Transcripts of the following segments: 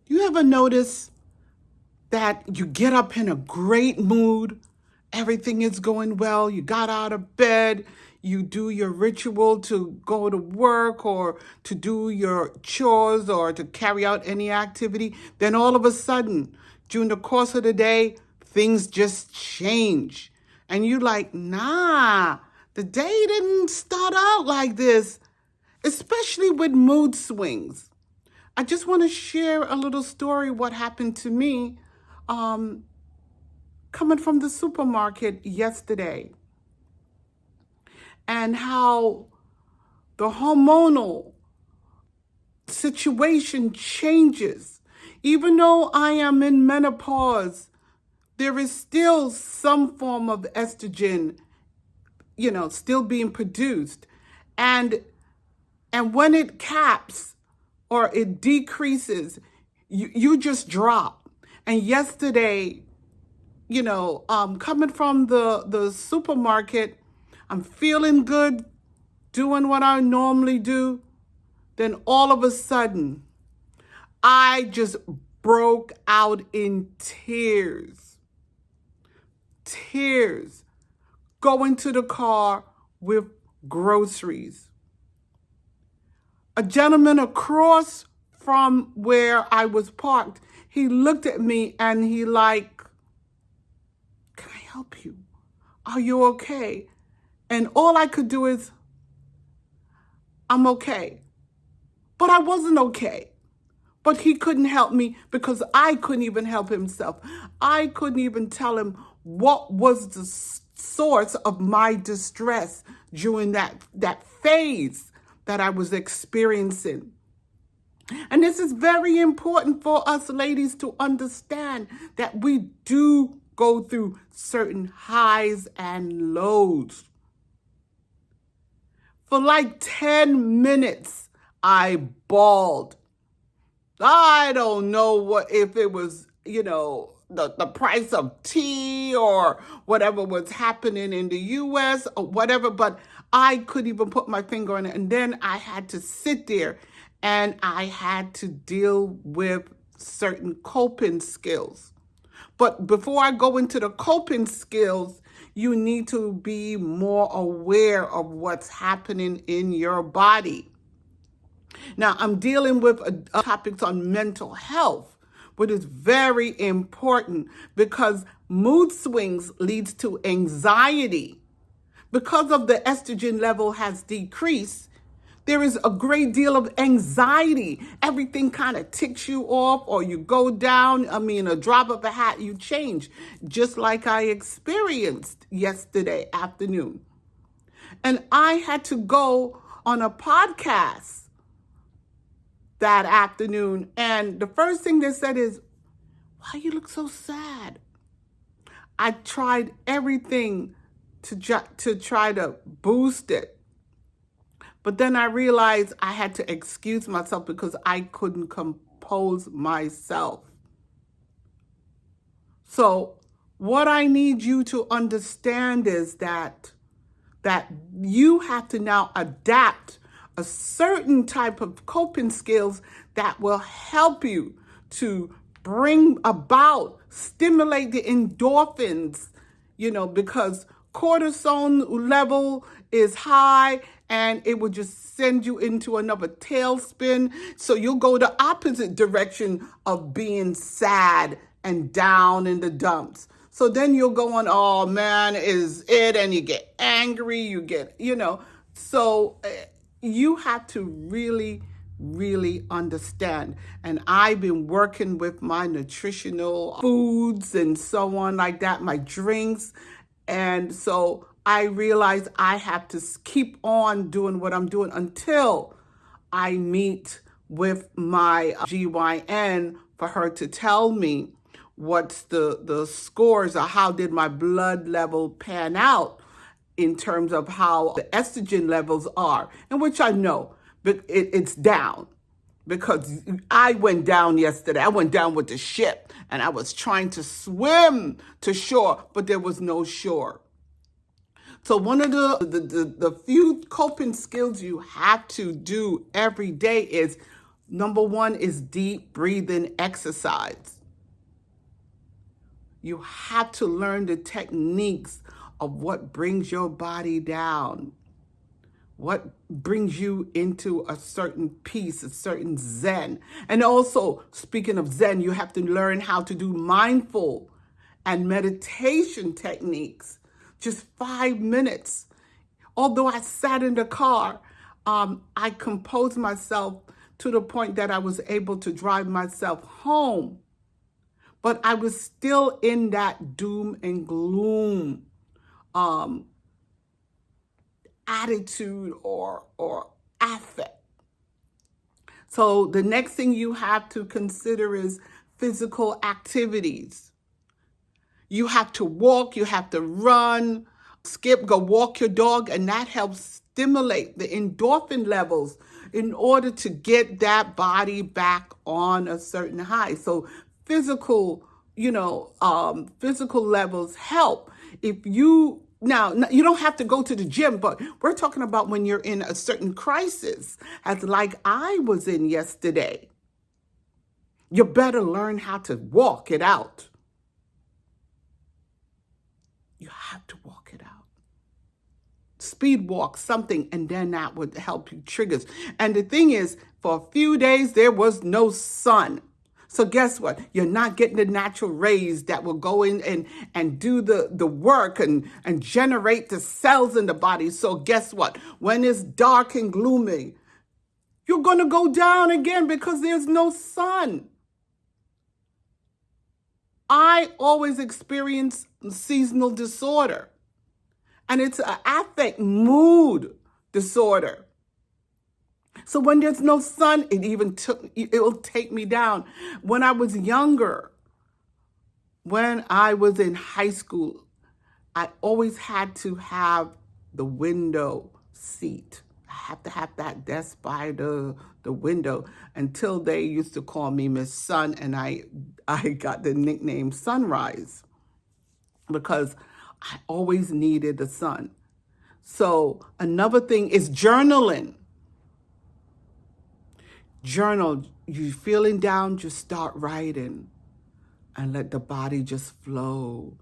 You ever notice that you get up in a great mood, everything is going well, you got out of bed, you do your ritual to go to work or to do your chores or to carry out any activity, then all of a sudden, during the course of the day, things just change. And you like, nah, the day didn't start out like this, especially with mood swings. I just want to share a little story what happened to me coming from the supermarket yesterday, and how the hormonal situation changes. Even though I am in menopause, there is still some form of estrogen, still being produced. And when it caps or it decreases, you just drop. And yesterday, coming from the supermarket, I'm feeling good, doing what I normally do. Then all of a sudden, I just broke out in tears. Tears. Going to the car with groceries. A gentleman across from where I was parked, he looked at me and he like, "Can I help you? Are you okay?" And all I could do is, "I'm okay." But I wasn't okay. But he couldn't help me because I couldn't even help himself. I couldn't even tell him what was the source of my distress during that phase that I was experiencing. And this is very important for us ladies to understand, that we do go through certain highs and lows. For like 10 minutes, I bawled. I don't know if it was, the price of tea or whatever was happening in the US or whatever, but I couldn't even put my finger on it. And then I had to sit there and I had to deal with certain coping skills. But before I go into the coping skills, you need to be more aware of what's happening in your body. Now, I'm dealing with topics on mental health, but it's very important because mood swings leads to anxiety. Because of the estrogen level has decreased, there is a great deal of anxiety. Everything kind of ticks you off, or you go down. A drop of a hat, you change, just like I experienced yesterday afternoon. And I had to go on a podcast that afternoon. And the first thing they said is, "Why you look so sad?" I tried everything to try to boost it. But then I realized I had to excuse myself because I couldn't compose myself. So what I need you to understand is that you have to now adapt a certain type of coping skills that will help you to bring about, stimulate the endorphins, because cortisol level is high and it will just send you into another tailspin. So you'll go the opposite direction of being sad and down in the dumps. So then you'll go on, "Oh man, is it?" And you get angry, you get, So you have to really, really understand. And I've been working with my nutritional foods and so on like that, my drinks. And so I realize I have to keep on doing what I'm doing until I meet with my GYN for her to tell me what's the scores, or how did my blood level pan out in terms of how the estrogen levels are, in which I know, but it's down. Because I went down yesterday. I went down with the ship and I was trying to swim to shore, but there was no shore. So one of the few coping skills you have to do every day is Number one is deep breathing exercise. You have to learn the techniques of what brings your body down, what brings you into a certain peace, a certain zen. And also, speaking of zen, you have to learn how to do mindful and meditation techniques. Just 5 minutes. Although I sat in the car, I composed myself to the point that I was able to drive myself home. But I was still in that doom and gloom attitude or affect. So the next thing you have to consider is physical activities. You have to walk, you have to run, skip, go walk your dog, and that helps stimulate the endorphin levels in order to get that body back on a certain high. So physical, physical levels help. If you Now, you don't have to go to the gym, but we're talking about when you're in a certain crisis, as like I was in yesterday. You better learn how to walk it out. You have to walk it out. Speed walk, something, and then that would help you triggers. And the thing is, for a few days, there was no sun. So guess what? You're not getting the natural rays that will go in and do the work and generate the cells in the body. So guess what? When it's dark and gloomy, you're going to go down again because there's no sun. I always experience seasonal disorder, and it's an affect mood disorder. So when there's no sun, it will take me down. When I was younger, when I was in high school, I always had to have the window seat. I have to have that desk by the window until they used to call me Miss Sun, and I got the nickname Sunrise because I always needed the sun. So another thing is journaling. Journal. You feeling down, just start writing and let the body just flow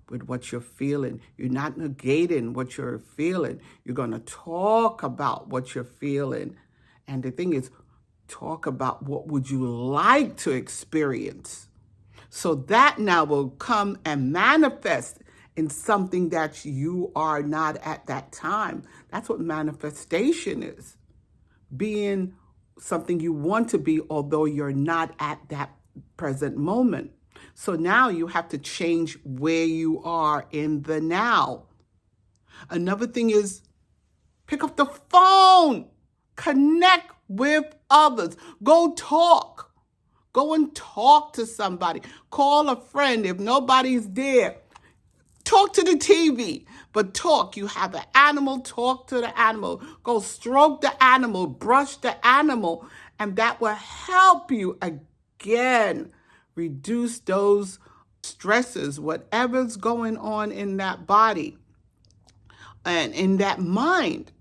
with what you're feeling. You're not negating what you're feeling. You're going to talk about what you're feeling. And the thing is, talk about what would you like to experience. So that now will come and manifest in something that you are not at that time. That's what manifestation is. Being something you want to be, although you're not at that present moment. So now you have to change where you are in the now. Another thing is pick up the phone, connect with others, go talk. Go and talk to somebody. Call a friend if nobody's there. Talk to the TV, but talk. You have an animal, talk to the animal. Go stroke the animal, brush the animal, and that will help you again reduce those stresses, whatever's going on in that body and in that mind.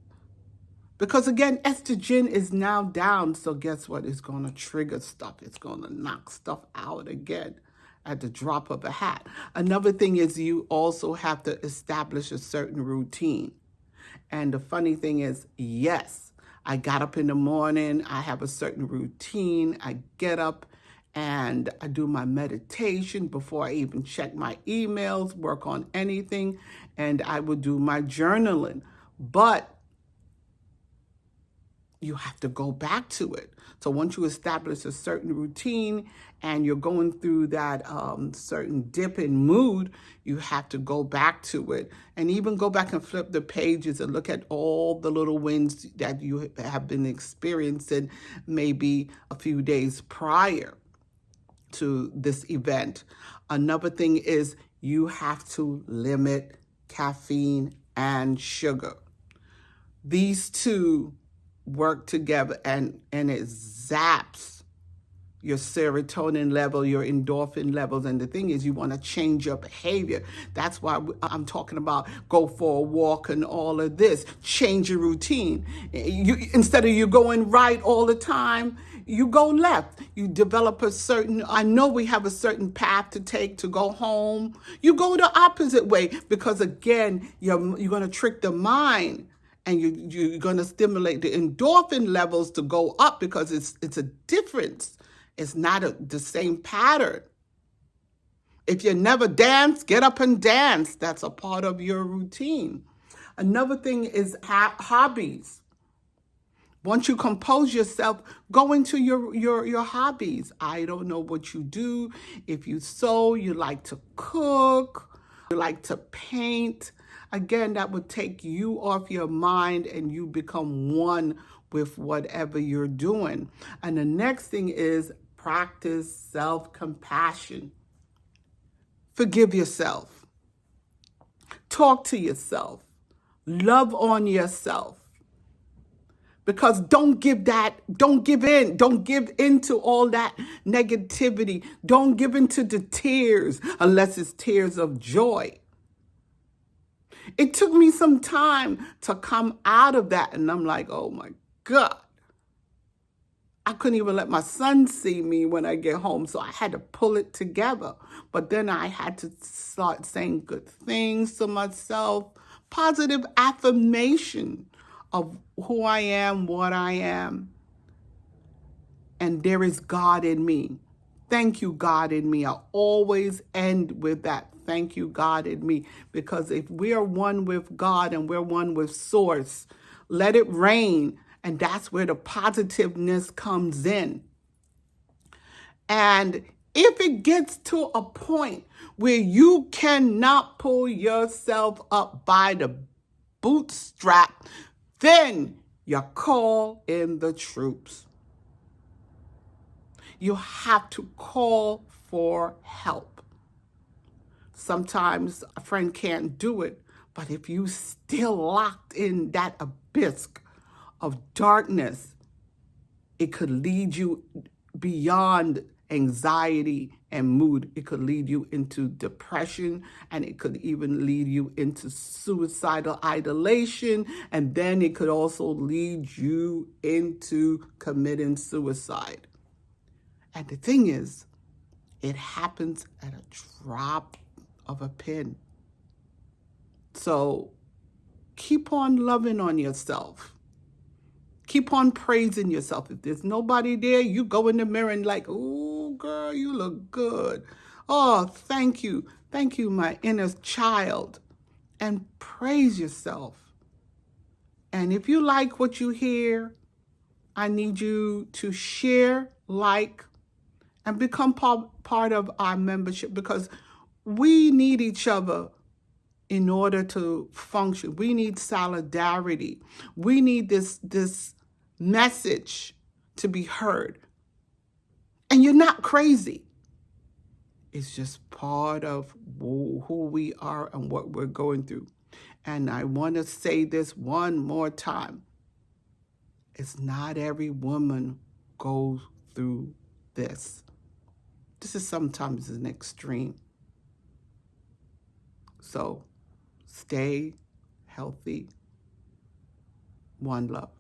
Because again, estrogen is now down, so guess what? It's going to trigger stuff. It's going to knock stuff out again at the drop of a hat. Another thing is you also have to establish a certain routine. And the funny thing is, yes, I got up in the morning. I have a certain routine. I get up and I do my meditation before I even check my emails, work on anything, and I will do my journaling. But you have to go back to it. So once you establish a certain routine and you're going through that certain dip in mood, you have to go back to it and even go back and flip the pages and look at all the little wins that you have been experiencing maybe a few days prior to this event. Another thing is you have to limit caffeine and sugar. These two work together and it zaps your serotonin level, your endorphin levels. And the thing is, you want to change your behavior. That's why I'm talking about go for a walk and all of this. Change your routine. Instead of you going right all the time, you go left. You develop I know we have a certain path to take to go home. You go the opposite way because, again, you're going to trick the mind. And you're going to stimulate the endorphin levels to go up because it's a difference. It's not the same pattern. If you never dance, get up and dance. That's a part of your routine. Another thing is hobbies. Once you compose yourself, go into your hobbies. I don't know what you do. If you sew, you like to cook, you like to paint. Again, that would take you off your mind and you become one with whatever you're doing. And the next thing is practice self-compassion. Forgive yourself. Talk to yourself. Love on yourself. Because don't give in. Don't give into all that negativity. Don't give into the tears unless it's tears of joy. It took me some time to come out of that. And I'm like, oh my God. I couldn't even let my son see me when I get home. So I had to pull it together. But then I had to start saying good things to myself. Positive affirmation of who I am, what I am. And there is God in me. Thank you, God in me. I always end with that. Thank you, God in me. Because if we are one with God and we're one with Source, let it rain. And that's where the positiveness comes in. And if it gets to a point where you cannot pull yourself up by the bootstrap, then you call in the troops. You have to call for help. Sometimes a friend can't do it, but if you still locked in that abyss of darkness, it could lead you beyond anxiety and mood. It could lead you into depression, and it could even lead you into suicidal ideation, and then it could also lead you into committing suicide. And the thing is, it happens at a drop of a pin. So keep on loving on yourself. Keep on praising yourself. If there's nobody there, you go in the mirror and like, oh, girl, you look good. Oh, thank you. Thank you, my inner child. And praise yourself. And if you like what you hear, I need you to share, like, and become part of our membership, because we need each other in order to function. We need solidarity. We need this message to be heard. And you're not crazy. It's just part of who we are and what we're going through. And I want to say this one more time. It's not every woman goes through this. This is sometimes an extreme. So stay healthy. One love.